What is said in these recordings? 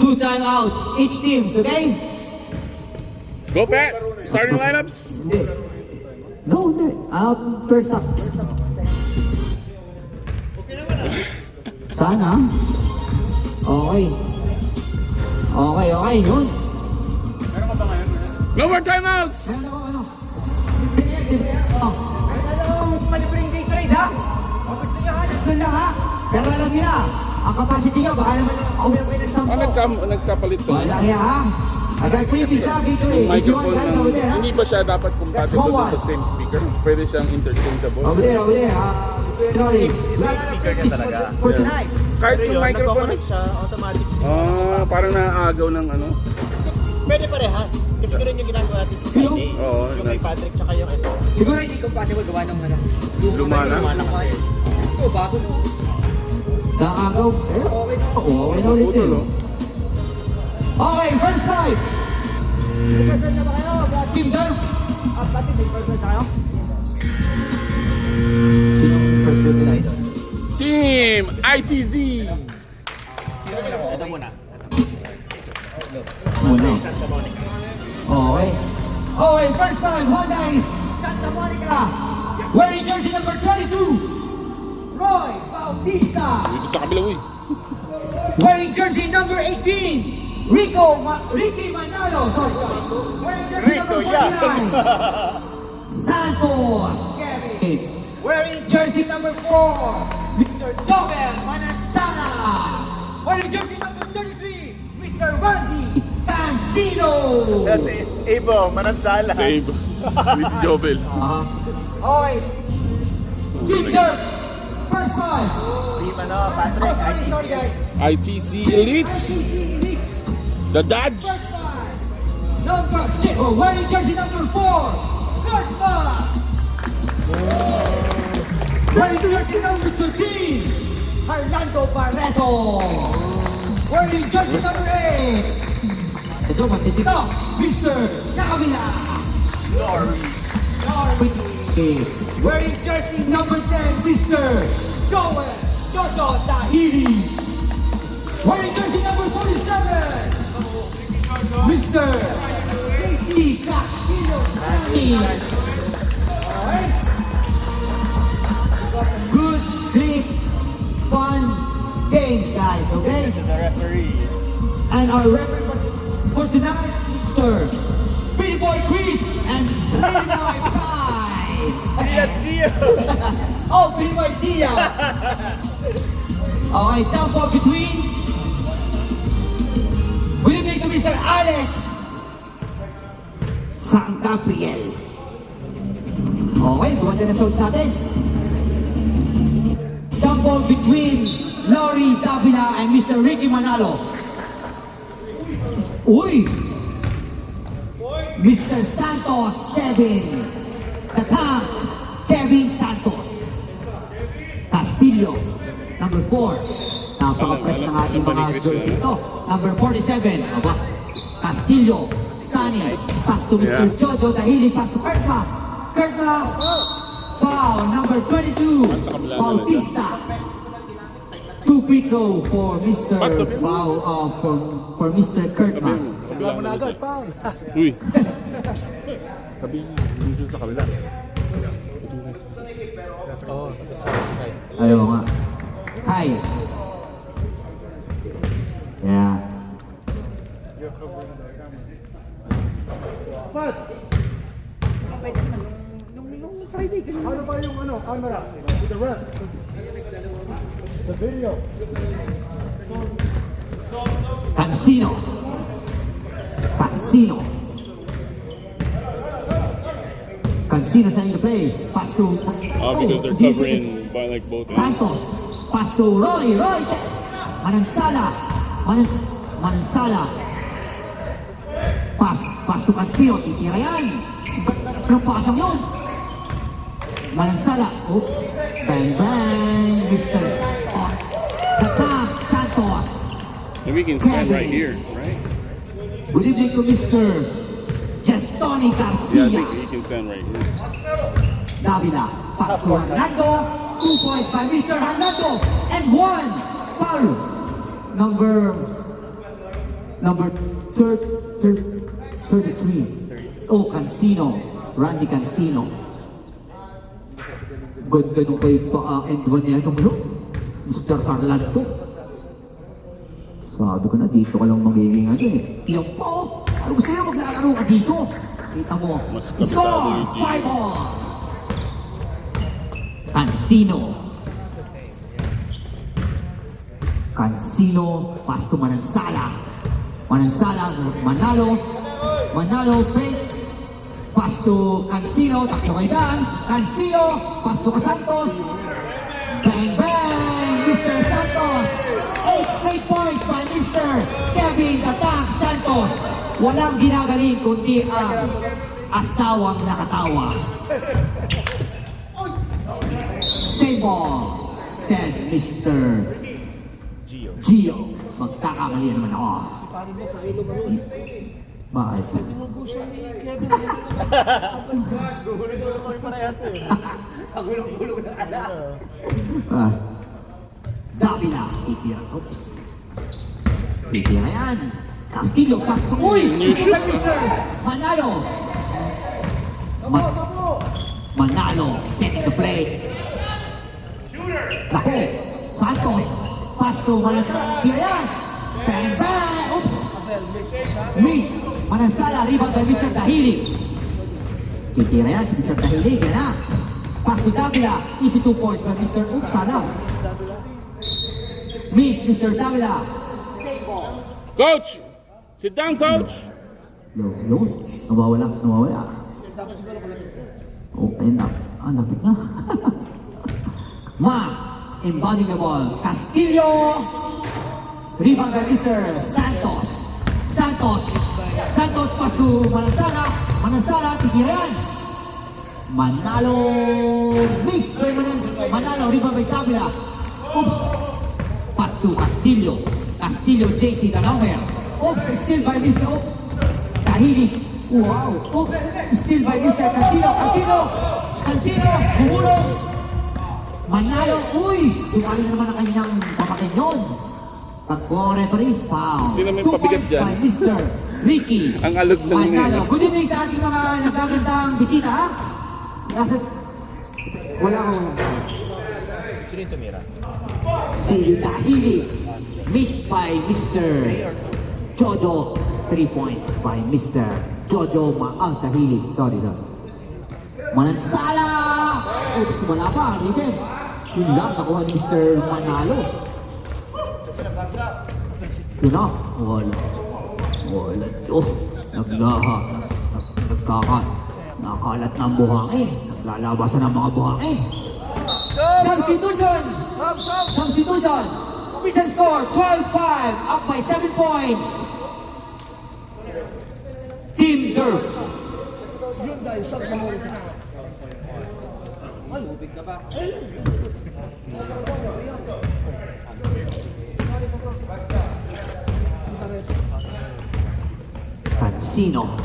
2 timeouts each team, okay? Go, Pat. Starting lineups. Hindi. No, hindi. First up. Sana. Okay. Okay, yun. No more timeouts. Meron ako, ano? Malibring day trade, ha? O gusto nyo, ha? Nandun lang, ha? Pero alam nyo na, ang capacity nyo, baka naman umipin ng 10. Nagkapalit to. Wala kaya, ha? I got previous na Gatorade. Yung microphone ng, hindi ba siya dapat compatible Let's go, dun sa same speaker? Pwede siyang interchangeable. Over there, ha? Sorry. Speaker niya talaga. For tonight. Kahit yung microphone. Nagko-connect siya automatic. Parang naaagaw ng ano. Pwede parehas. Kasi ganoon yung ginagawa natin sa Friday. Oo, Yung kay Patrick tsaka yung ito. Siguro hindi compatible gawa ng ano. Lumana. Lumana kasi. Ito, bago no. Nakagaw. Okay na. Okay na ulit Puto, no? Okay, first time. First na ba kayo? Team Derf? Pati may first na kayo? Sino first na nila ito? Team ITZ. Ito muna. Muna. Santa Monica. Okay. Okay, first time. Hyundai Santa Monica. Wearing jersey number 22. Roy Bautista. Dito sa kabila, uy. Wearing jersey number 18. Ricky Manalo. Sorry. Wearing jersey Rico, number 49. Santos Kevin. Wearing jersey number 4. Mr. Joel Manansana. Wearing jersey number 33. Mr. Randy Cancino. That's Abo, Manansala. Save. Hindi si Jovel. Okay. Team Dirk. First time. Team ano, Patrick. Sorry guys. ITC Elite. The Dads. First time. Wearing jersey number 4. Kurt Mack. Wearing jersey number 13. Hernando Barreto. Wearing jersey number 8. Ito, matitito. Mr. Nakavila. Lori. Wearing jersey number 10, Mr. Joel Jojo Dahiri. Wearing jersey number 47, Mr. Casey Castillo. Alright. Good, clean, fun games, guys, okay? The referee. And our referee for tonight, Mr. Pretty Boy Chris and Pretty Boy Kai. Gio. Oh, Pretty Boy Gia. Okay, jump off between. Will you make to Mr. Alex San Gabriel? Okay, buwan na sounds natin. Jump off between Lori Davila and Mr. Ricky Manalo. Uy! Mr. Santos Kevin. Katang Kevin Santos. Castillo. Number 4. Napaka-press ng ating mga jersey ito. Number 47. Aba. Castillo. Sunny. Pass to Mr. Jojo Dahili. Pass to Kurtma. Kurtma. Foul. Number 22. Bautista. 2 free throw for Mr. Wow, for Mr. Kurtma. Wala mo na agad, pang. Uy. Sabi niya, dito sa kabila. Oh, Ayaw nga. Hi. Yeah. Ano ba yung camera? With the ref? The video. Cancino. Cancino sending the play. Pass to Because they're covering by like both ends. Santos. Pass to Roy. Manansala. Pass to Cancino. Titira yan. Anong pasang yun? Manansala. Oops. Bang. Mr. Santos. The top Santos. Maybe we can stand right here, right? Good evening to Mr. Gestoni Yeah, I Garcia. think he can stand right here. Davila, pass to Hernando. 2 points by Mr. Hernando. And 1 foul. Number Number 33. Oh, Cancino. Randy Cancino. Ganda nung kay end one niya nung Mr. Arlanto. Sabi ko na, dito ka lang magiging ano eh. Yan po! Ano gusto niya maglalaro ka dito? Kita mo. Mas kabisado Score! yung Gio. 5-all! Cancino. Cancino, pass to Manansala. Manansala, Manalo. Manalo, fake. Pass to Cancino, takbo kay Dan. Cancino, pass to Santos. Bang, bang! Mr. Santos. 8 straight points by Mr. Kevin the Tank Santos. Walang ginagaling kundi ang asawang nakatawa. Same ball, said Mr. Gio. Magkakamali naman ako. Bakit? Gugulo-gulo kami parehas eh. Gugulo-gulo na ala. Davila, titira. Oops. Titira yan. Castillo, pass to... Uy! Manalo! Manalo, setting the play. Naku! Santos, pass to Manansala. Tira yan! Bang, bang! Oops! Miss! Manansala, rebound by Mr. Dahili. Titira yan si Mr. Dahili. Yan na. Pass to Davila. Easy 2 points by Mr. Oops, sana. Miss, Mr. Davila. Coach! Sit down, coach! Yun. Nawawala. Open up. Lapit na. Ma, embodying the ball. Castillo. Rebound by Mr. Santos. Santos pass to Manansala. Manansala, titira yan. Manalo. Mix by Manalo. Rebound by Davila. Oops. Pass to Castillo. Castillo, JC, the number. Oops, still by Mr. Oops. Dahili. Wow. Oops, still by Mr. Cancino. Cancino, bumulong. Manalo. Uy, dumali na naman ang kanyang pamakin yun. Pagko referee, foul. Sino may 2 pabigat points dyan? by Mr. Ricky. Ang alog ng Manalo. Good evening sa ating mga nagagandang bisita. Ha? Wala. Sino yung tumira? Si Dahili, missed by Mr. Jojo. 3 points by Mr. Jojo Dahili. Sorry. Manansala! Oops, wala pa. Riken. Yun lang, nakuha ni Mr. Manalo. Yun na. Wala. Oh, nakalat ng buhangin. Naglalabasan ng mga buhangin. Substitution! Official score, 12-5, up by 7 points. Team Durf. Malubig na ba? Cancino.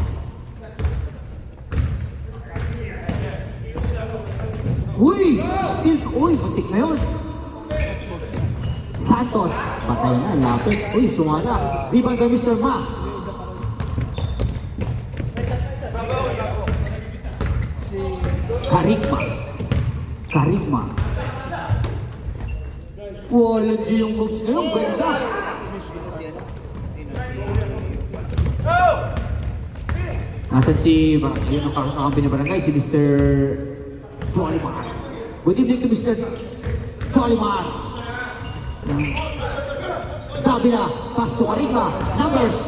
Muntik na yun. Santos, patay na, lapit. Sumala. Rebound by Mr. Ma. Karigma. Wala dyan yung moves na yun, ganda. Nasaan si, yun ang kakampi na barangay, si Mr. Jolimar. Good evening to Mr. Jolimar. Davila, pass to Karigma. Numbers.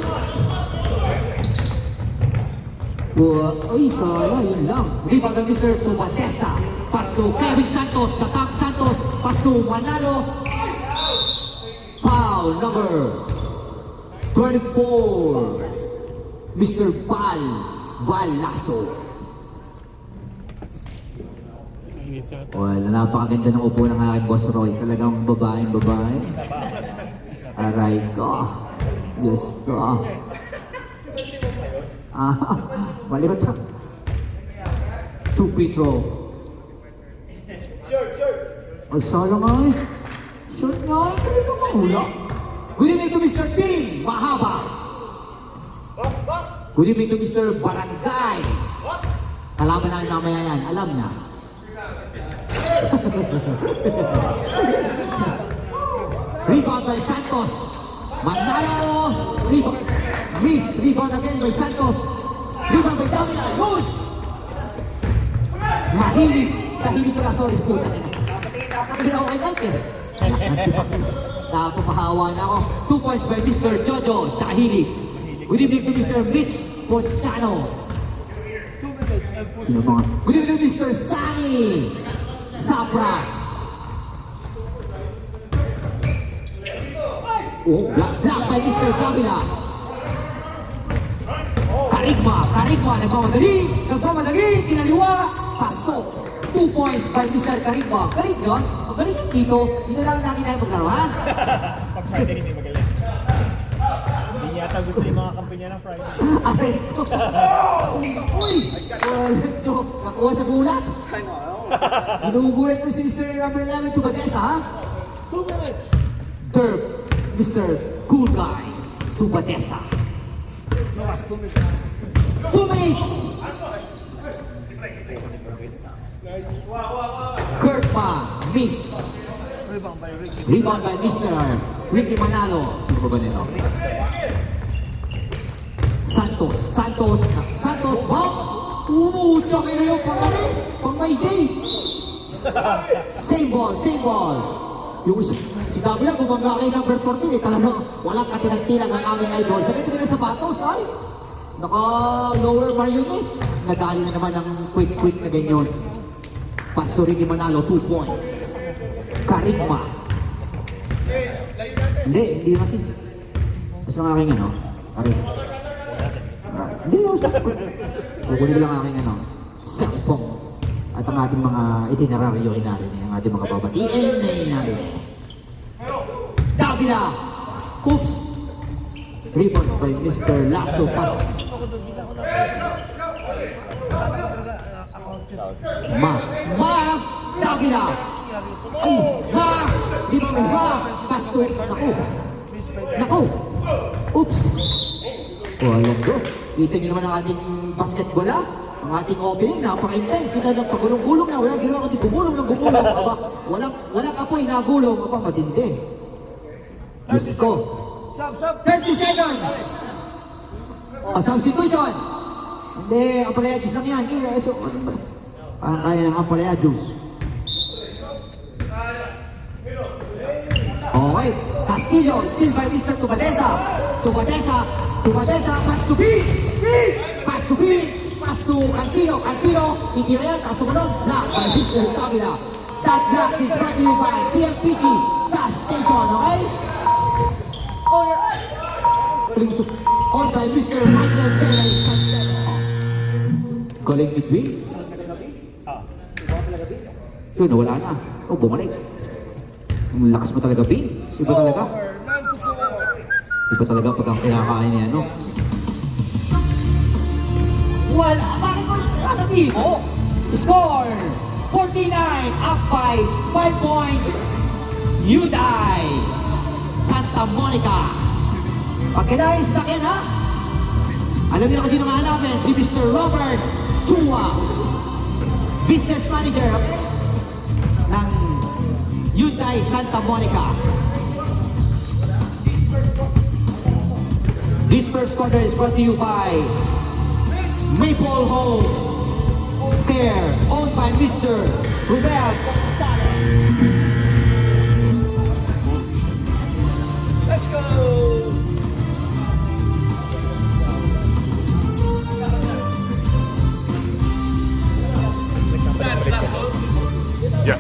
Sala, yun lang. Rebound by Mr. Tubatesa. Pass to Kevin Santos. Tatak Santos. Pass to Manalo. Foul number 24. Mr. Val Lasso. Well, napakaganda ng upo ng aking boss Roy. Talagang babae. Aray ko. Diyos ko. Balikat na. 2 free throw. Sala nga eh. Shot nga eh. Pwede ka mahula. Good evening to Mr. Tim Mahaba. Good evening to Mr. Barangay. Kalaban na namaya yan, alam na. Rebound by Santos. Manalo. Rebound. Miss. Rebound again by Santos. Rebound by Davila. Good. Mahilig. Mahilig pala. Sorry. Hindi ako kay Mike eh. Napapahawa na ako. 2 points by Mr. Jojo Tahili. Good evening to Mr. Mitch Pozzano. 2 minutes and Good evening to Mr. Sunny Sabra. Oh, block by Mr. Davila. Karigma, nagmamadali, kinaliwa, pasok. 2 points by Mr. Karigma. Galing yun? Ang galing yung dito, hindi na lang namin tayo maglaro, ha? Pag Friday hindi magaling. Hindi yata gusto yung mga kampanya ng Friday. Ay, uy! Nakuha sa gulat. Ginugulat mo si Mr. Number 11 to Badesa, ha? 2 minutes. Derp, Mr. Cool Guy to Badesa. 2 minutes! Kurtma, miss. Rebound by Mr. Ricky Manalo. Sino ba nito? Santos, ba? Tsaka na yung pang may day. Same ball. Yung si Davila, bumangga kay number 14, talagang walang katinag-tinag ang aming idol. Sa ganito ka na sapatos, ay. Naka-lower marionette. Nadali na naman ng quick na ganyan. Pastor Ricky Manalo, 2 points. Karigma. Hindi kasi. Basta ang aking ano. Hindi mo. Kukunin lang aking ano. Cellphone. At ang ating mga itineraryo ay narinig. Ang ating mga babatiin ay narinig. Davila. Oops. Rebound by Mr. Lasso. Davila. Ay, di ba may Pastor. Naku. Oops. Alam ko. Kita niyo naman ang ating basketball, ha? Ang ating opening, napaka-intense. Kita ng pagulong-gulong na. Walang ginawa kundi gumulong. Aba, walang apoy na gulong. Aba, matindi. Diyos ko. 30 seconds! Substitution! Hindi, Ampalaya Juice lang yan. Parang kaya ng Ampalaya Juice. Okay, Castillo, still by Mr. Tubadesa, pass to B, pass to Cancino, itira yan, taas sumunod, block by Mr. Davila. That block is brought to you by CMPG Gas Station, okay? On by Mr. Michael J. Galing ni Dwing. Yun, nawala na. Oh, bumalik. Ang lakas mo talaga, Bin. Iba talaga. Iba talaga pag ang kinakain niya, no? Wala. Bakit mo sasabihin mo? Score! 49, up by 5 points. Uday. Santa Monica. Pagkilain sa akin, ha? Alam niyo na kung sino nga namin, si Mr. Robert Chua, business manager ng Uday Santa Monica. This first quarter is brought to you by Maple Home Care, owned by Mr. Rubel Gonzalez. Let's go! Yeah.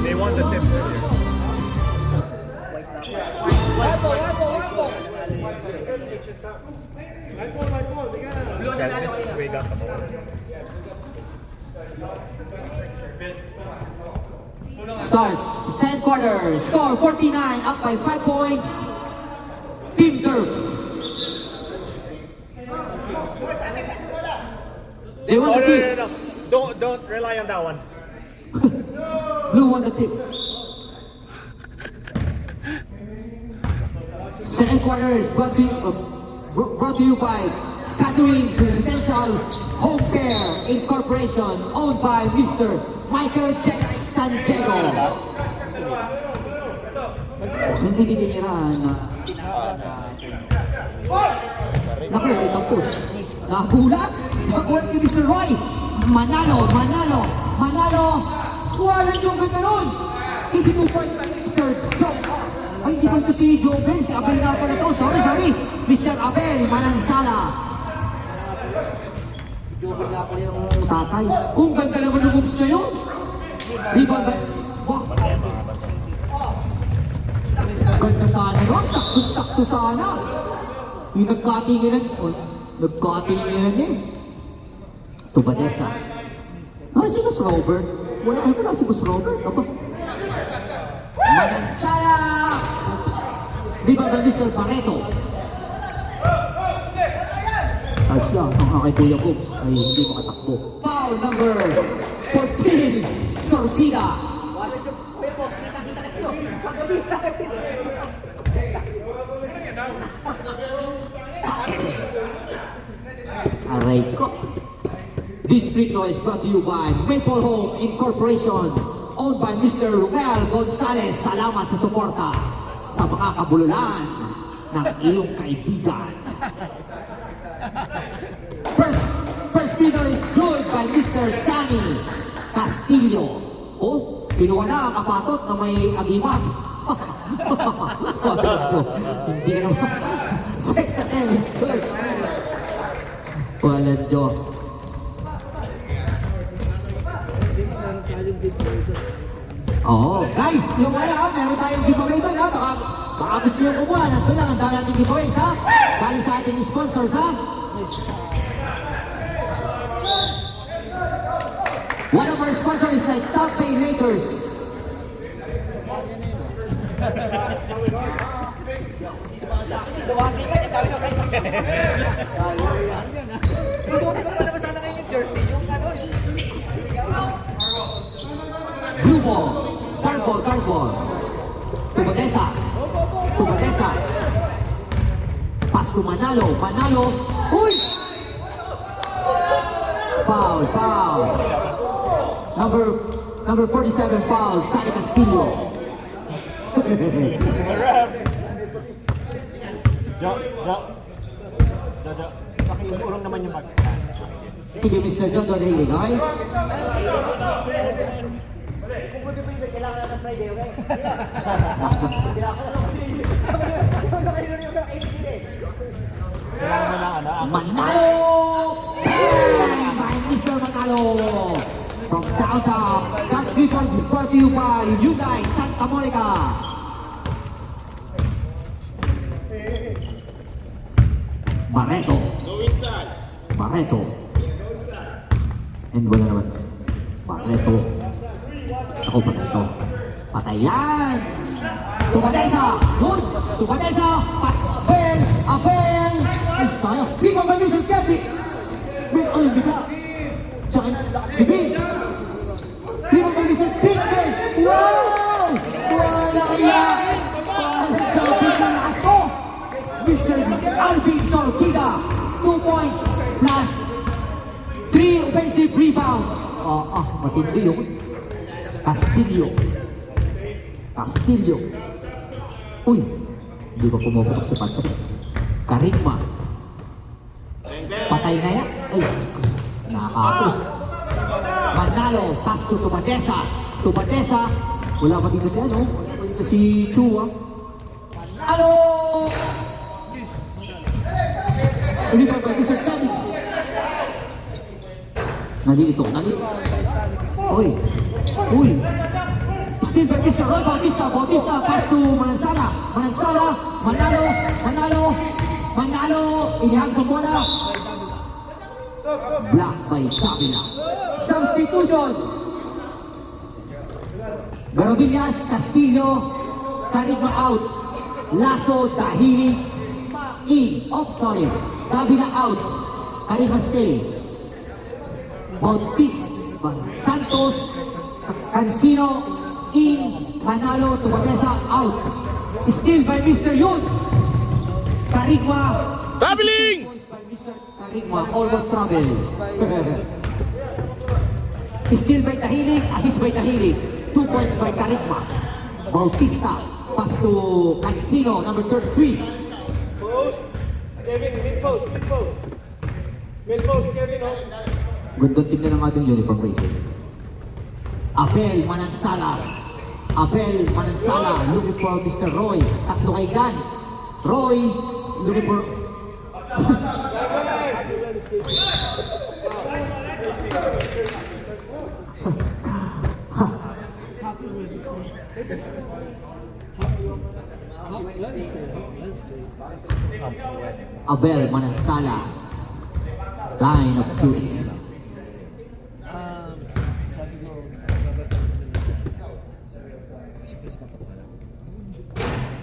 They won the tip earlier. That is way got the ball. Starts, second quarter, score 49, up by 5 points. Team Turf. They won the tip. No. Don't rely on that one. Blue won the tip. Second quarter is brought to you by Catherine's Residential Home Care Incorporation, owned by Mr. Michael J. Santiago. Hindi tinira na... Naku, itong push. Nagulat! Nagulat kay Mr. Roy! Manalo! Wala yung ganda nun! Easy to point by Mr. Joe. Ay, hindi ba ito si Joe Ben? Si Abel nga pala ito. Sorry. Mr. Abel Manansala. Joe Ben nga pala yung tatay. Kung ganda naman yung moves na yun. Rebound by... Wow! Ganda sana yun. Sakto sana. Yung nagkatinginan. Nagkatinginan eh. Tubadesa. Ay, si Boss Robert. Wala si Boss Robert. Aba. Manansala! Rebound by Mr. Barreto. Touch lang ang aking Kuya Cooks ay hindi makatakbo. Foul number 14, Sorbida. Aray ko. This free throw is brought to you by Maple Home Incorporation, owned by Mr. Romel Gonzalez. Salamat sa suporta sa mga kabululan ng iyong kaibigan. First free throw is good by Mr. Sunny Castillo. Oh, pinuha na ang kapatot na may agimat. Hindi ka naman. Second and is good. Walang Diyos. Oo. Guys, yung meron tayong giveaway doon ha. Baka gusto nyo kumuha. Nandun lang, ang dami natin giveaways ha. Galing sa ating sponsors ha. One of our sponsors is like South Bay Lakers. Blue ball, card ball. Tubadesa. Pass to Manalo. Uy! Foul. Number 47 foul, Sunny Castillo. Jo. Pakiurong naman yung bag. Thank you, Mr. John Rodriguez, okay? Kailangan mo lang ang Manalo! Bang! By Mr. Manalo! From downtown, that defense is brought to you by Hyundai Santa Monica. Barreto. And wala naman. Barreto. Ako patay to. Patayan! Tubadesa! Good! Tubadesa! Abel! Ay, sayang. Big by Mr. Kevin! Hindi ka. Tsaka, Big! Big by Mr. Kevin! Wow! Wala kaya! Parang kapit na lakas ko! Mr. Alvin Sorbida! 2 points plus 3 offensive rebounds. Matindi yun. Castillo. Uy, hindi ba pumuputok si Patrick? Karigma. Patay na yan. Ay, nakakapos. Manalo, pass to Tubadesa. Wala pa dito si ano? Wala pa dito si Chua. Manalo! Hindi ba ba, Mr. Kevin? Nalito. Uy. Steve Bautista, Roy Bautista, pass to Manalo, ihag sa bola. Block by Davila. Substitution. Garobillas, Castillo, Karigma out. Lasso, Dahili, in. Davila out. Karigma stay. Bautista, Santos, Cancino, in. Manalo, Tubadesa out. Steal by Mr. Yun. Carigua. Traveling! 2 points by Mr. Carigua. Almost travel. Steal by Tahilig. Assist by Tahilig. 2 points by Carigua. Bautista. Pass to Cancino, number 33. Post. Kevin, mid post, mid post. Mid post, Kevin, oh. Ganda tingnan ang ating uniform racing. Abel Manansala. Abel Manansala looking for Mr. Roy. Tatlo kay Jan. Roy looking for... Abel Manansala. Line of duty.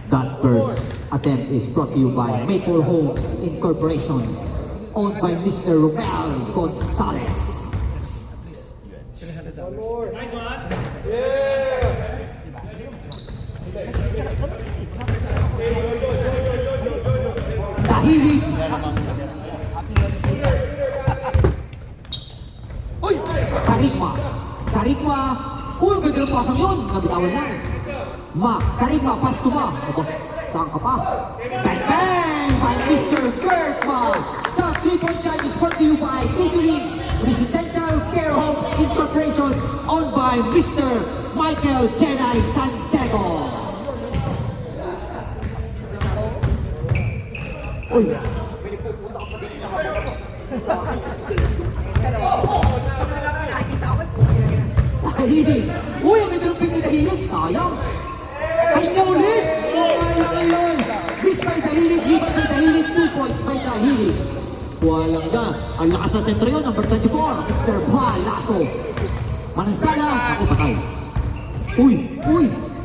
That first attempt is brought to you by Maple Homes Incorporation, owned by Mr. Romel Gonzalez. Tahiri. Carigua. Carigua. Uy, ganda ng pasang yun. Nabitawan lang. Carigua, pass to Ma. Aba, saan ka pa? Bang, bang! By Mr. Kirkma. The 3-point shot is brought to you by Pickering Residential Care Homes Incorporation, owned by Mr. Michael Jedi Santiago. Uy. Tahili. Uy, ang ganda ng pinto Tahili. Sayang. Ay, niya ulit. Ay. Miss by Tahili. Rebound by Tahili. 2 points by Tahili. Walang ka. Ang lakas sa sentro yun. Number 24. Mr. Palaso. Manansala. Ako patay. Uy.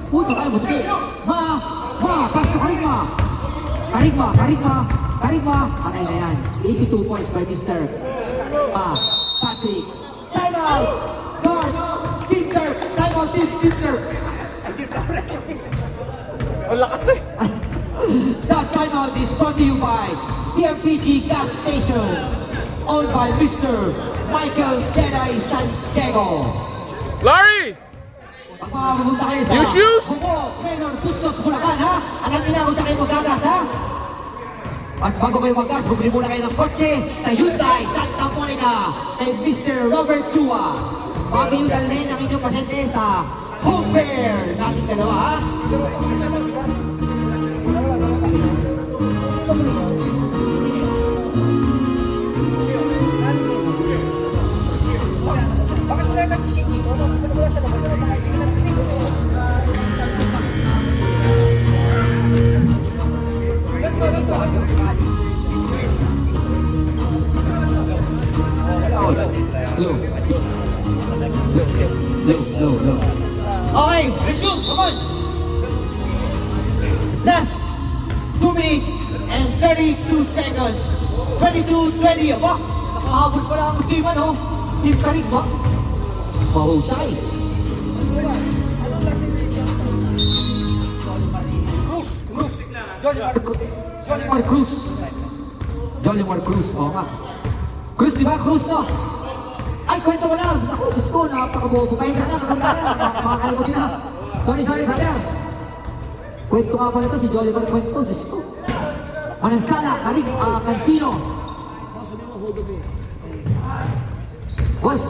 Patay. Matuli. Pass to Carigua. Carigua. Patay na yan. Easy 2 points by Mr. Patrick. Time out. Guard. Time out. Tinter. Ang lakas eh. That timeout is brought to you by CMPG Gas Station, owned by Mr. Michael Jedi Santiago. Larry! Pag pumunta kayo sa Your shoes? Buko, Maynor, Bustos, Bulacan, ha? Alam niyo na kung saan kayo magagas, ha? At bago kayo magas, bumili muna kayo ng kotse sa Hyundai Santa Monica kay Mr. Robert Chua. Bago nyo dalhin ang inyong pasyente sa home fair natin dalawa, ha? Bakit wala na si Shinji? Bakit wala sa labas? Wala na si Shinji. Let's go. Low. Okay, resume, come on. Last 2 minutes and 32 seconds. 22-20. Aba, nakahabol pala ang team, ano? Team Carigua. Mahusay. Jolimar Cruz. Oo nga. Cruz, di ba? Cruz, no? Ay, kwento mo lang. Ako, Diyos ko, napakabobo. Kaya sana, kakanta na. Makakalimot din na. Sorry, brother. Kwento nga pala ito, si Jolimar kwento. Diyos ko. Manansala, Cancino. Boss.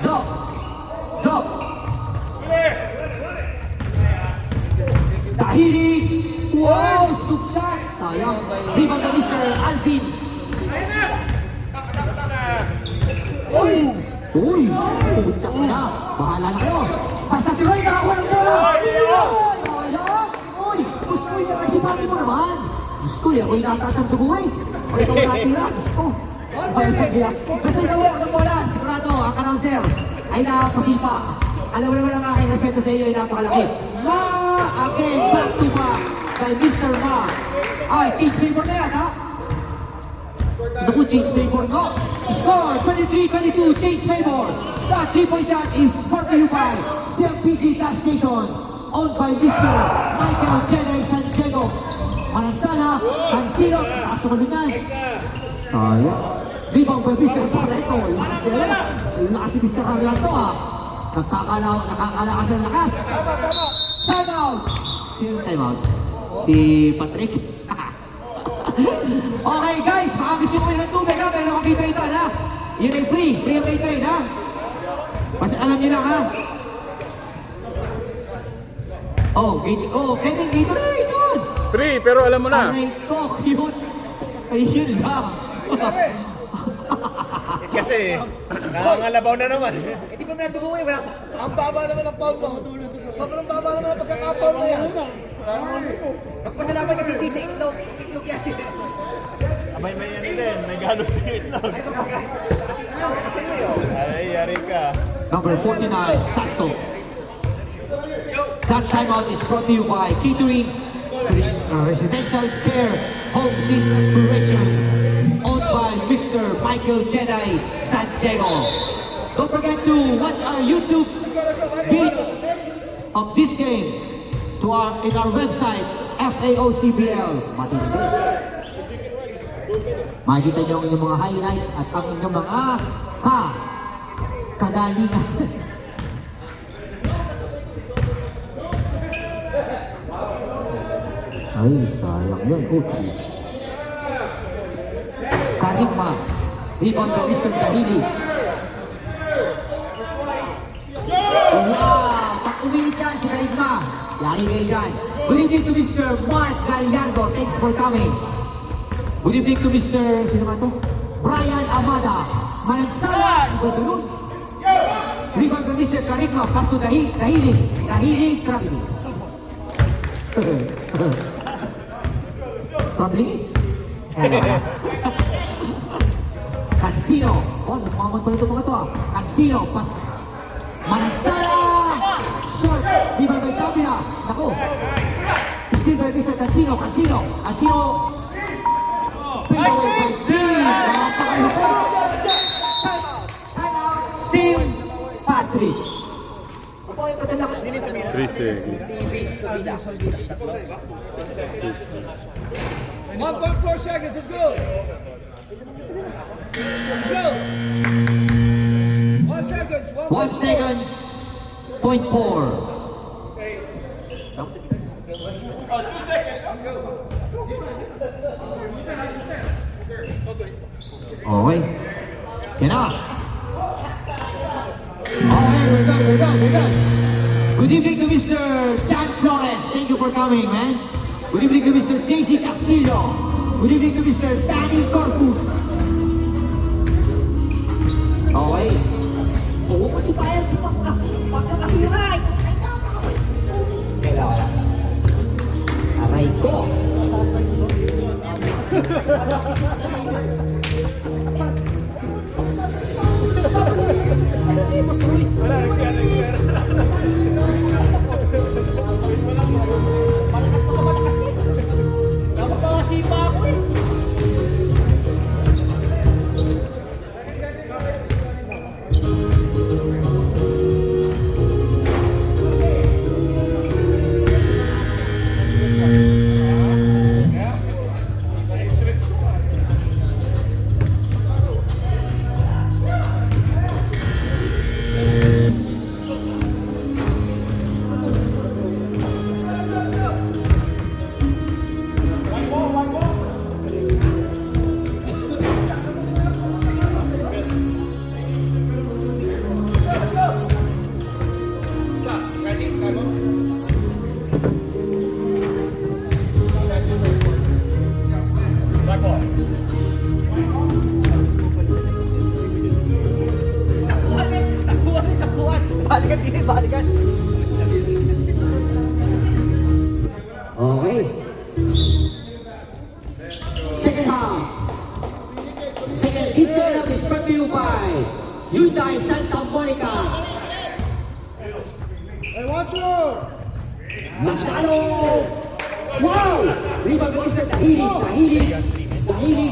Drop. Tahiri. Wow, scoop shot. Sayang. Rebound na Mr. Alvin. Uy, pumunta ka na. Bahala na kayo. Basta si Roy, nakakuha ng bola. Sayang. Uy, gusto ko yung nagsipati mo naman. Gusto ko, ako yung nakataas ng dugo eh. O ikaw natira, gusto ko. Basta ikaw ako ng bola. Sigurado, ang announcer ay nakapasipa. Alam mo naman ang aking respeto sa iyo ay napakalaki. Again, back to back by Mr. Ma. Ay, change flavor na yan, ha? Naku, change flavor ko. Score, 23-22, change flavor. The 3-point shot is brought to you by CMPG Gas Station, owned by Mr. Michael Jenner Santiago. Manansala, Cancino, taas naman din yan. Sayang. Rebound by Mr. Barreto. Lakas nila. Lakas si Mr. Barreto ah. Nakakalakas ng lakas. Time out! Time out. Si Patrick. Okay guys, baka gusto mo yun ng tubig ha. Meron akong Gatorade ha. Yun ay free. Free ang Gatorade ha. Basta alam niyo lang ha. Kevin Gatorade yun. Free, pero alam mo na. Aray ko, yun. Ay, yun lang. Kasi, nakangalabaw na naman. Hindi pa naman natubuhay, wala. Ang baba naman ang foul mo. Sobrang baba naman ang pagkakapoul na yan. Magpasalamat ka hindi sa itlog. Itlog yan. May ano din, may galos na itlog. Ay, yari ka. Number 49, Santo. That timeout is brought to you by Caterings, Residential Care, Home Seat Preparation, owned by Mr. Michael Jedi Santiago. Don't forget to watch our YouTube video of this game in our website, FAOCBL. Matindi. Makikita niyo ang inyong mga highlights at ang inyong mga kagalingan. Ay, sayang yun. Karigma. Rebound by Mr. Dahili. Wow! Pag-umilit yan si Karigma. Yari kayo dyan. Good evening to Mr. Mark Gallardo. Thanks for coming. Good evening to Mr. Sino ba ito? Brian Amada. Manansala. Iba tulog. Rebound by Mr. Karigma. Pass to Dahili. Dahili. Traveling. Traveling? Cancino. Oh, nagmamon pa ito mga ito ah. Cancino. Pas. Manansala! Short. Di ba may kabila? Naku. Still by Mr. Cancino. Cancino. Pin away by B. Nakakalimutan. Time out. Team Patrick. Okay, padala ko. 3 seconds. 1.4 seconds, let's go! Let's go! 1 second, 1 second. Point 4. Okay. Yan na. Okay, we're done. Good evening to Mr. John Flores. Thank you for coming, man. Good evening to Mr. JC Castillo. Good evening to Mr. Danny Corpus. Okay. Oo, kasi bayad ko pagkakasira. Wala. Aray ko. Malakas pa sa malakas eh. Dapat makasipa ako eh. Takbuhan. Balikan din, balikan. Okay. Second half. This setup is brought to you by Hyundai Santa Monica. Hey, watch out! Masalo! Wow! Rebound by Mr. Dahili.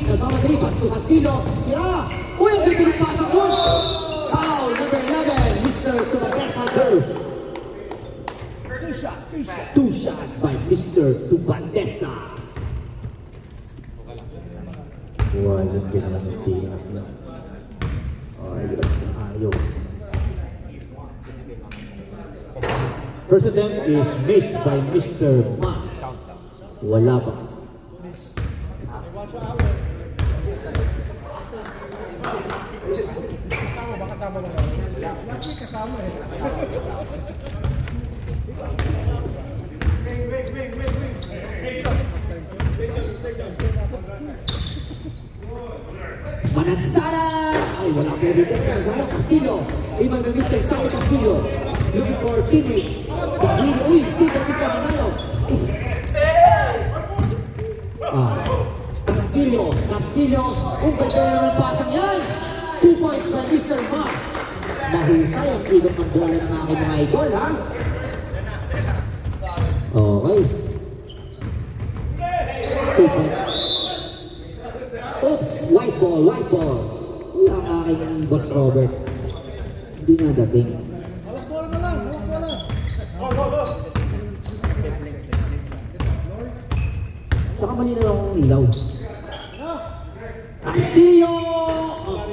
Nagmamadali. Pass to Castillo. Tira! Uy, ang ganda ng pasa ko! Foul number 11, Mr. Tobias Hunter. Mr. Tubandesa. Walang ginagawa na. Ayos na ayos. First attempt is missed by Mr. Ma. Wala pa. Manansala! Ay, wala po dito. Wala Castillo. Iban by Mr. Sally Castillo. Looking for teammates. Uy, Steve, Mr. Manalo. Castillo. Kung pwede naman pasang yan. 2 points by Mr. Ma. Mahusay ang ikot ng bola ng aking mga idol, ha? Okay. 2 points. Oops! White ball. Uy, ang aking boss Robert. Hindi na dating. Saka malinaw akong ilaw. Castillo!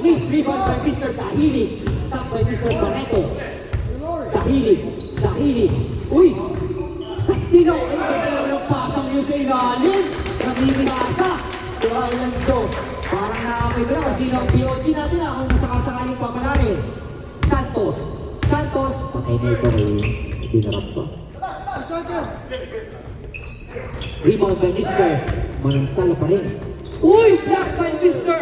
Miss rebound by Mr. Tahili. Top by Mr. Barreto. Tahili. Uy! Castillo! Ay, kaya ng pasang niyo sa ilalim. Namimilasa. Tuwag lang ito. Parang naamoy ko na kung sino ang POG natin kung masakasakaling papalari. Santos. Patay na ito kay binarap pa. Rebound by Mr. Manansala pa rin. Uy! Block by Mr.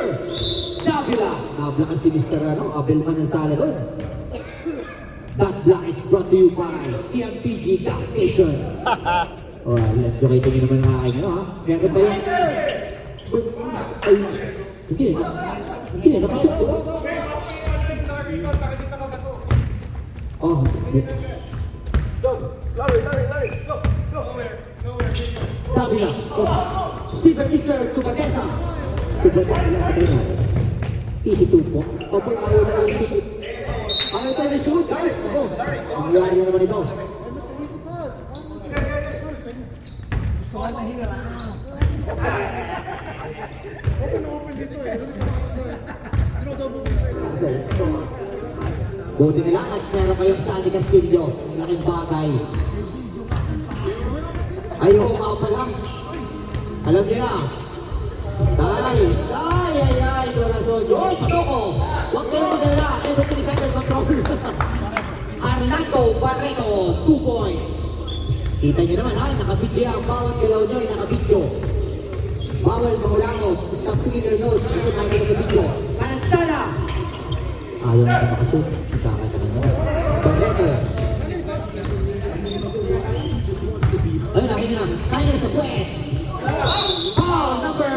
Davila. Nablock si Mr. Abel Manansala doon. That block is brought to you by CMPG Gas Station. Oh, educated nyo naman ang aking ha? Meron ba yan? Ay, hindi na, nakashoot ko. Oh, Larry, go. Davila. Steven Mr. Tubandesa. Easy 2 po. Opo, ayaw na yung shoot. Ayaw tayo na shoot, guys. Ako, mangyari na naman ito. Buti nila at meron kayong Sally Castillo. Laking bagay. Ayaw pa lang. Alam niyo na. Ay, wala sojo. Pasoko. Huwag kayo magdala. Every 3 seconds control. Arlando Barreto, 2 points. Kita niyo naman ha, nakabidyo ang bawat galaw niyo ay nakabidyo. Bawal mahulangot. Stop picking your nose. Kasi tayo nakabidyo. Manansala! Ayaw na makashoot. Ikakata ka niya. Barreto. Ayun, akin na. Tayo na sa puwet. Foul number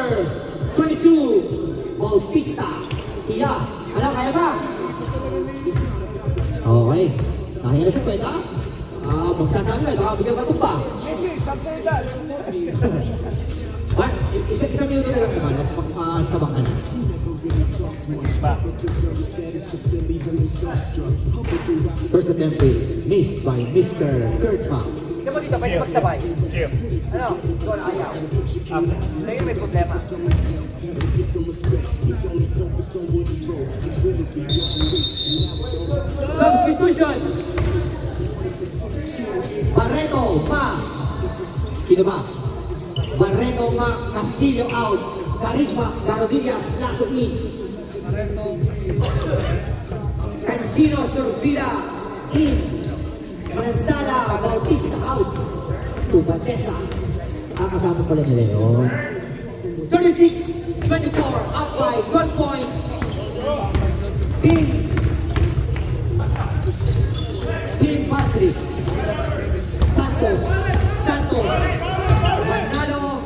22. Bautista. Siya. Ano, kaya ba? Okay. Kaya na sa puwet, ha? Magsasabi na, baka bigyan ka tumba. What? Isang minuto na lang naman at magpasabak ka na. First attempt is missed by Mr. Kurtma. Hindi mo dito, pwede magsabay. Ano? Doon ayaw. Ngayon may problema. Substitution! Barreto, Ma. Sino ba? Barreto, Ma. Castillo out. Carigma, Garodillas, Lasso in. Cancino, Sorbida in. Manansala, Bautista out. Tubandesa. Kasama pala nila yun. 36-24, up by 1 point. Team Patrick. Santos. Manalo.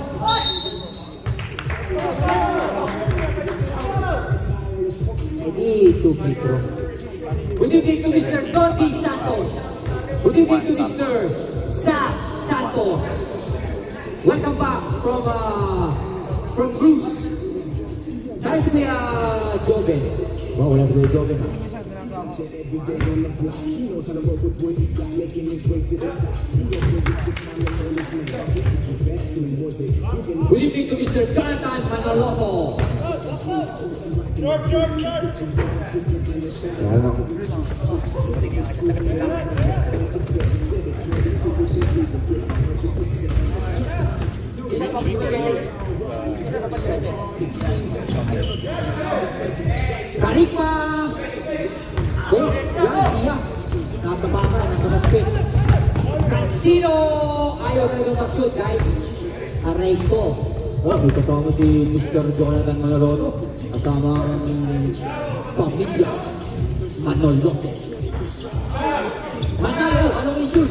Hindi ito, Petro. Good evening to Mr. Dodi Santos. Good evening to Mr. Zach Santos. Welcome back from Bruce. Nice to meet Joven. Wow, wala si Joven. Good evening to Mr. Jonathan Manaloto. Karikma! Oh, yan. Natabakan, nakalapit. Sino? Ayaw tayo mag-shoot, guys. Aray ko. Oh, may kasama si Mr. Jonathan Manaloto. Kasama ang pamilya. Manoloto. Manalo, anong i-shoot?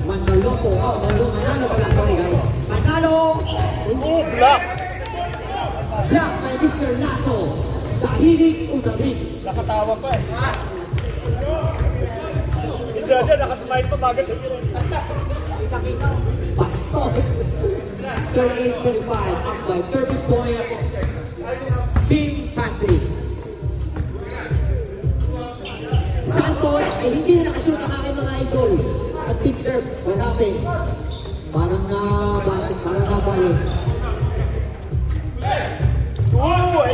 Manoloto. Oh, Manalo pala. Sorry, guys. Manalo! Oh, block! Black by Mr. Lasso. Tahilig usapin. Nakatawa pa eh. Hindi siya, nakasmile pa bagay sa gilid. Bastos. 38-35. Up by 30 points. Team Country. Santos ay hindi na nakashoot ang aking mga idol. At Team Derp, what happened? Parang nabalik. Oh, ay!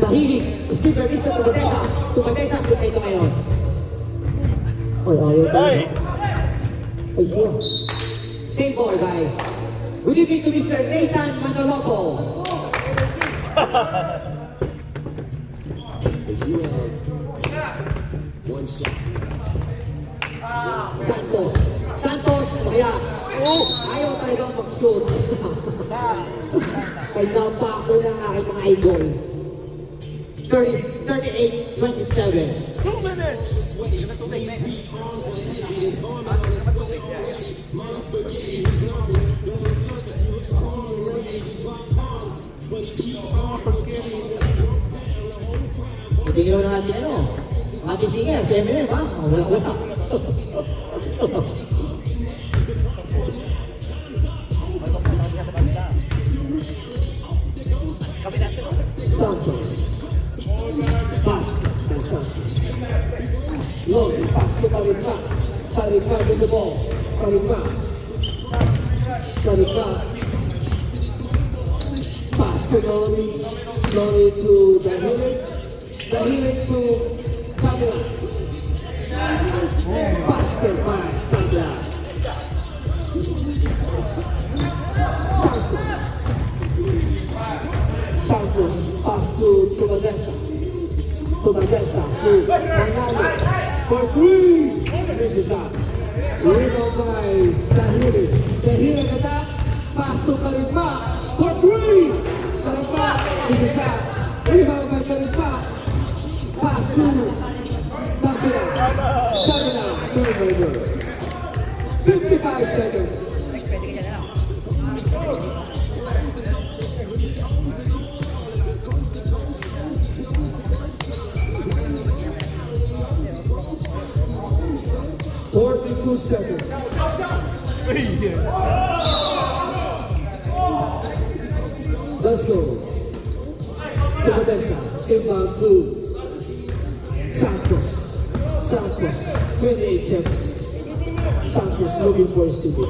Tahilig. Steve Mr. Tumadesa. Tumadesa, shoot na ito ngayon. Ay, ayaw tayo. Ay! Ay, siya. Same ball, guys. Good evening to Mr. Nathan Manoloto. Santos. Santos, kaya. Oh, ayaw talagang mag-shoot. Kaya napako ng aking mga idol. 38-27. 2 minutes! Tingnan na natin ano. Ate Singer, si Eminem, ha? Wala. Santos. Pass. Santos. Long pass to Karikma. Karikma with the ball. Karikma. Pass to Lori. Lori to Dahilig. Dahilig to Kamila. Basket by Kamila. Santos. Pass to Tumadesa. Tumadesa to Manalo. For three. This is up. Rebound by Dahilig. Dahilig attack. Pass to Karikma. For three. Karikma. This is up. Rebound by Karikma. Pass to Kamila. Kamila. Turnover. 55 seconds. Seconds. Let's go. Tumadesa. Inbound to Santos. 28 seconds. Santos looking for Stevie.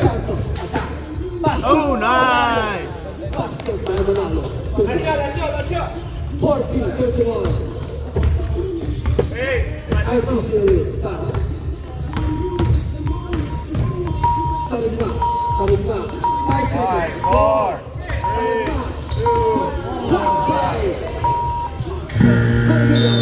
Santos attack. Oh, nice! Basket by Manalo. Let's go! 14-31. Hey! ITC pass. Karikma. 5 seconds. 4! Karikma. 1-5. Karikma.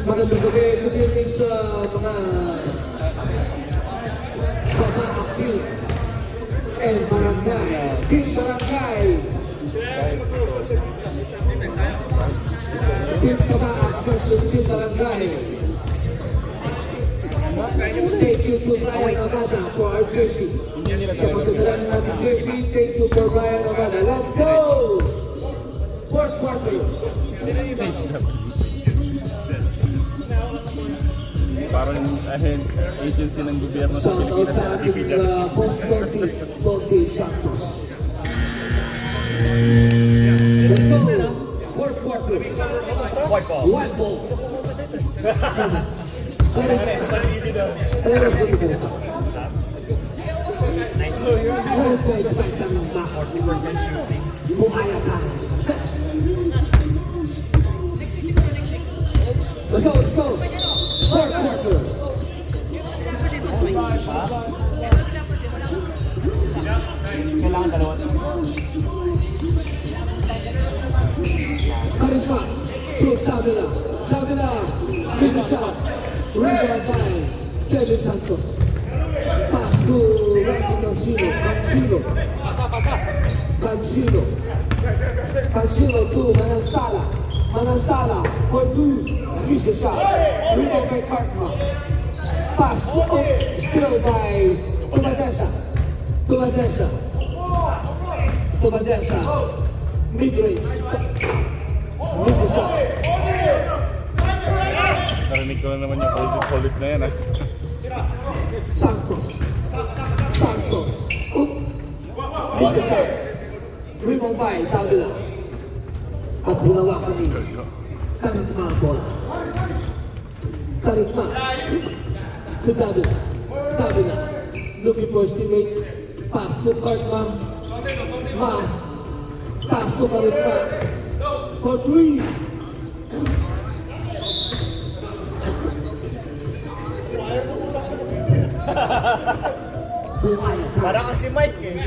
Magandang gabi. Good evening sa mga active and Barangay. Team Barangay. Team Kabaak versus Team Barangay. Thank you to Brian Amada for our jersey. Sa pagkakaroon natin jersey, thank you for Brian Amada. Let's go! Fourth quarter. Parang agency ng gobyerno sa Shout out Pilipinas sa na ating bibigyan. boss Conte Santos. Let's go! Fourth quarter. White ball. Let's go, let's go. Fourth quarter. Kailangan dalawa. Karisma. Shoot Davila. Davila. Missed shot. Rebound by Kevin Santos. Pass to Randy Cancino. Cancino. Cancino to Manansala. Manansala for two. Missed shot. Rebound by Cartman. Pass. Still by Tumadesa. Tumadesa. Mid-range. Missed shot. Narinig ko na naman yung hold it na yan. Santos. Missed shot. Rebound by Davila. At hinawakan ni Karikma ang bola. Karikma. To Davila. Looking for his teammate. Pass to Cartman. Pass to Karikma. For three. Parang ka si Mike eh.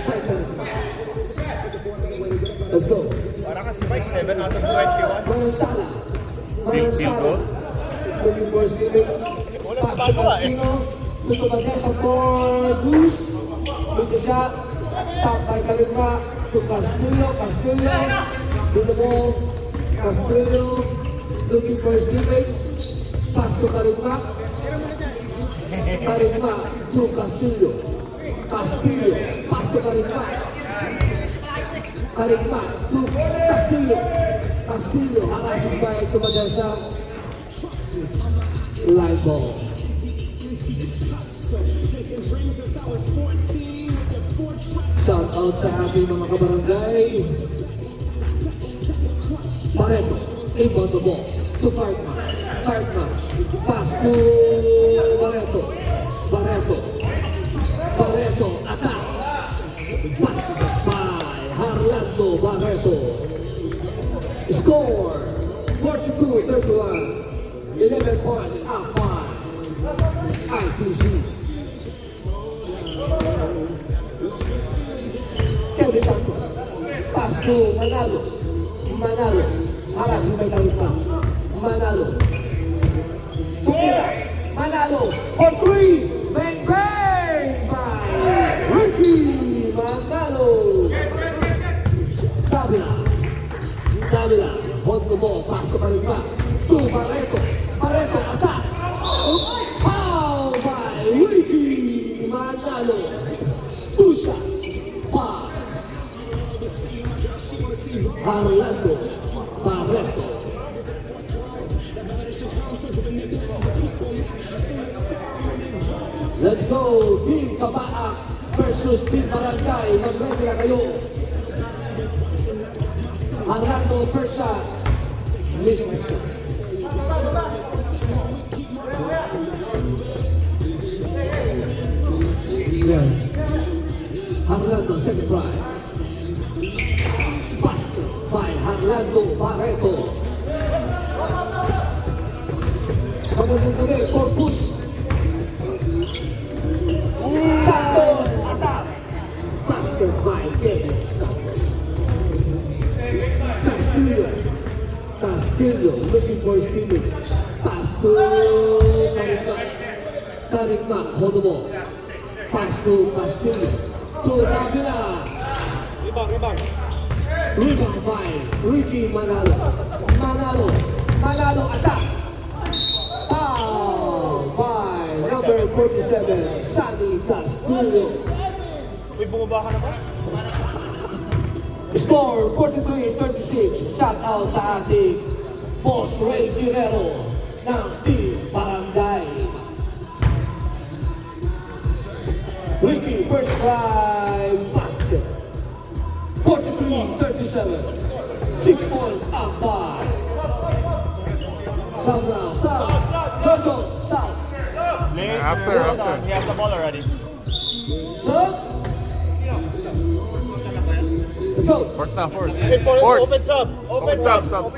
Let's go. Parang ka si Mike, 7 out of 21. Manansala. Field goal? Looking for his teammate. Pass to Cancino. To Tumadesa for Goose. With the shot. Top by Karikma. To Castillo. To the ball. Castillo. Looking for his teammates. Pass to Karikma. Karikma to Castillo. Pass to Karikma. Karikma to Castillo. Harassed by Tumadesa. Live ball. Shout out sa ating mga kabarangay. Barreto, inbound the ball to Cartman. Pass to Barreto, attack. Pass by Harlando Barreto. Score 42-31. 11 points up by ITC. Kevin Santos. Pass to Manalo. Harassing by Karikma. Manalo for three. Bang by Ricky Manalo. Davila wants the ball. Pass to Karikma. To Barreto attack. Foul by Ricky Manalo. Two shots by Harlando Barreto. Let's go, Team Kabaak versus Team Barangay. Mag-ready na kayo. Harlando first shot. Missed the shot. Harlando second try. Basket by Harlando Barreto. Magandang gabi, Corpus. Santos attack. Basket by Kevin Santos. Castillo looking for his teammate. Pass to Karikma. Hold the ball. Pass to Castillo. to Davila. Rebound. Rebound by Ricky Manalo. Manalo attack. Foul by number 47, Sandy Castillo. Uy, bumaba ka naman. Score 43-36. Shout out sa ating Boss Ray Guerrero ng Team Barangay. Ricky first try basket. 43-37. 6 points up by South Brown. South. After. He has the ball already. So, let's go. Fourth na, fourth. Hey, Fourth. open sub. Sub.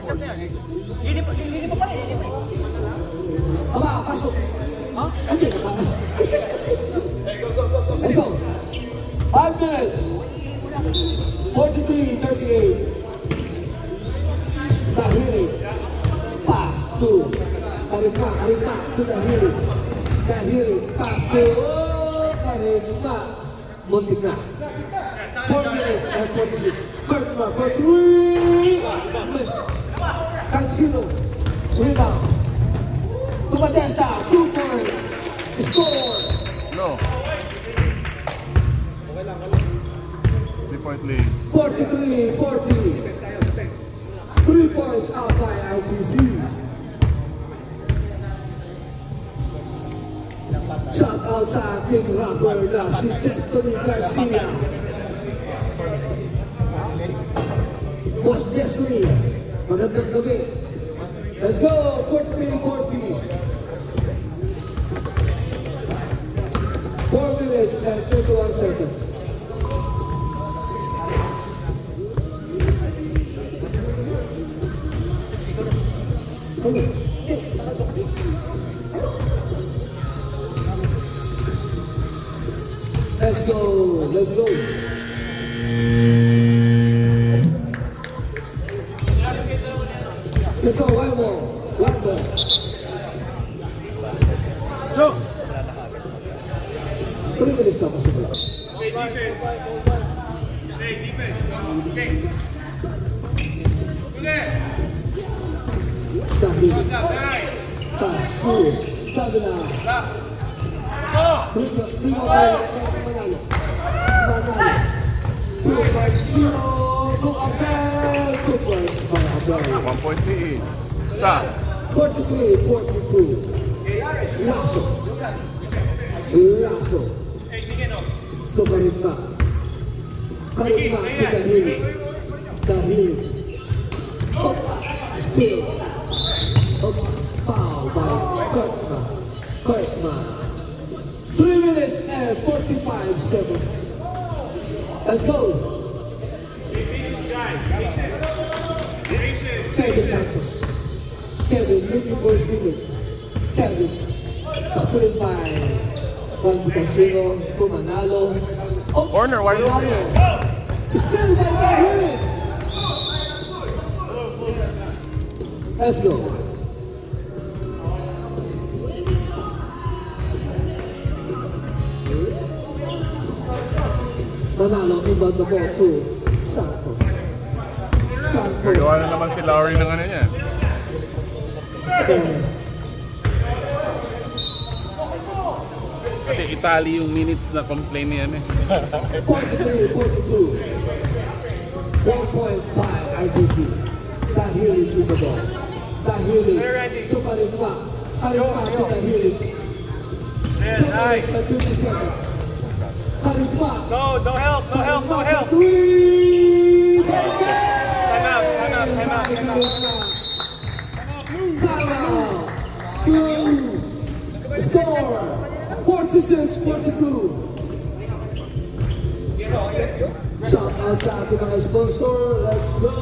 Lini pa pala, lini pa. Aba, pasok. Hindi. Let's go. 5 minutes. 43-38. Dahili. Pass to Karima to Dahili. Dahili. Pass to Karima. Montigna. 4 minutes and 46. Karima for 3. Miss. Cancino. Rebound. Tumatesa. 2 points. Score. No. 3-point lead. 43-40. 3 points out by ITC. Shout out sa ating rapper na si Chestony Garcia. Boss Jessery, magandang gabi. Let's go, 43-40. 4 minutes and 21 seconds. Let's go. Let's go, one more. Joe. 3 minutes ako sa bola. Dahil. Pass, through, Davila. Manalo. 2-0 to Abel. 2 points by Abel. 1 point lead. Sa. 43-42. Lasso. To Karima. Karima to Dahili. Dahili. Up. Still. Up. Foul by Kurtman. 3 minutes and 45 seconds. Let's go. Kevin Santos. Kevin looking for his limit. Kevin. Screen by Juan Casino to Manalo. Oh, Corner, wide open. Manalo. Still by Dahili. Let's go. Manalo inbound the ball to Santos. Nagawa na naman si Lowry ng ano niya. Kasi Italy yung minutes na complain niya eh. 43-42. 1 point by ITC. Dahili to the ball. Dahili to Karima. Karima to Dahili. 2 minutes and 50 seconds. Karima. No help. 3. Time out. Score 46-42. Shout out sa ating mga sponsor. Let's go!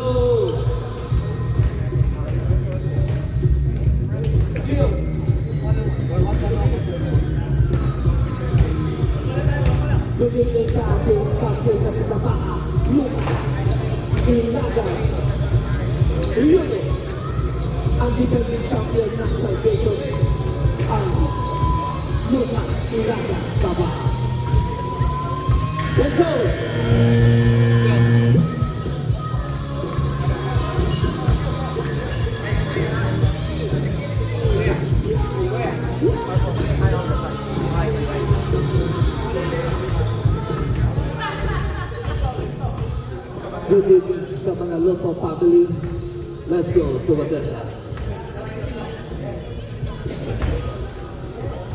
Bumili sa ating kapil kasi sa paa. Lucas. Ilaga. Yun ang defending champion ng Salvation. Ang Lucas Ilaga Baba. Let's go. Good evening sa mga local family. Let's go to Odessa.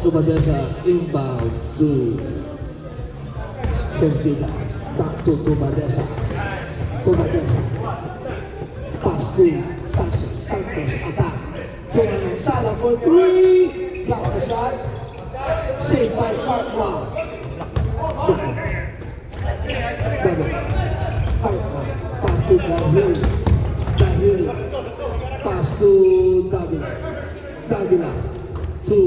To Odessa inbound to Sentina. Back to Odessa. To Odessa. Pass to Santos. Santos attack. To Sala for three. Block the shot. Saved by Cartwell. Pass to Dahil. Dahil. Pass to Davila. Davila. To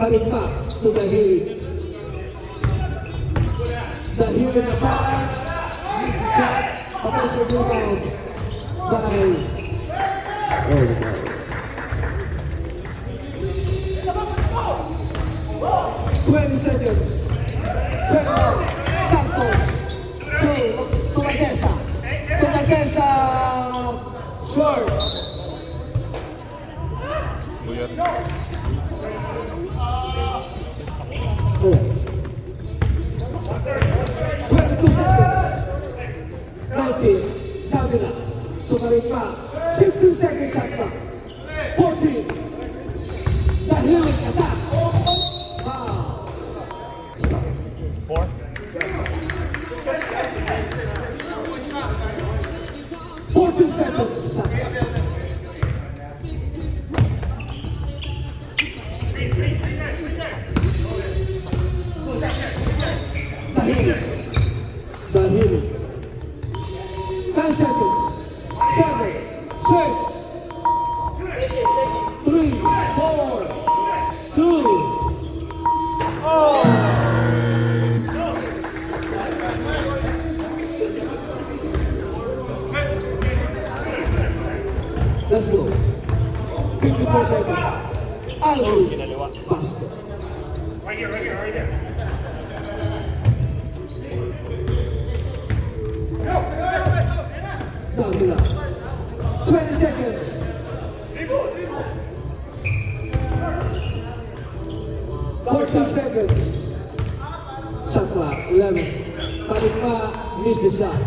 Karimba. To Dahil. Dahil in the back. Shot. Offensive rebound by. Oh, my God. 20 seconds. 21. Santos. To Odessa. To Odessa. Short. Oh. 22 seconds. 19. Davila. To Marimba. 16 seconds shot clock. 14. Dahil attack. Wow. Stop. 4. 14 seconds. Dahil. Dahil. 10 seconds. 7, 6, 3, 4, 2. Let's go. 54 seconds. Alvin. Basket. Right here. Davila. 20 seconds. 14 seconds. Shot clock. 11. Karimba missed the shot.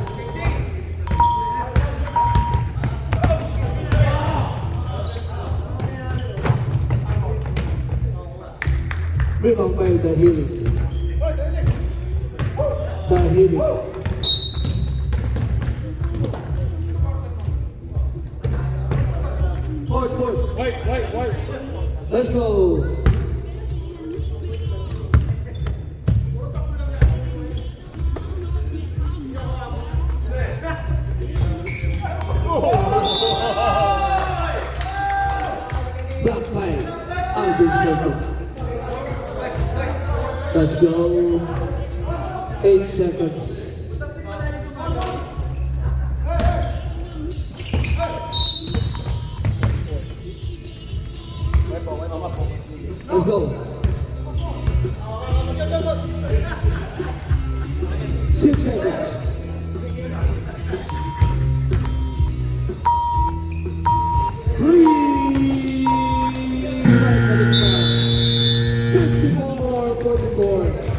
Rebound by Dahil. Dahil. Point. Wait. Let's go. Block by Alvin Soto. Let's go. 8 seconds. Let's go. 6 seconds. Three. 54-44.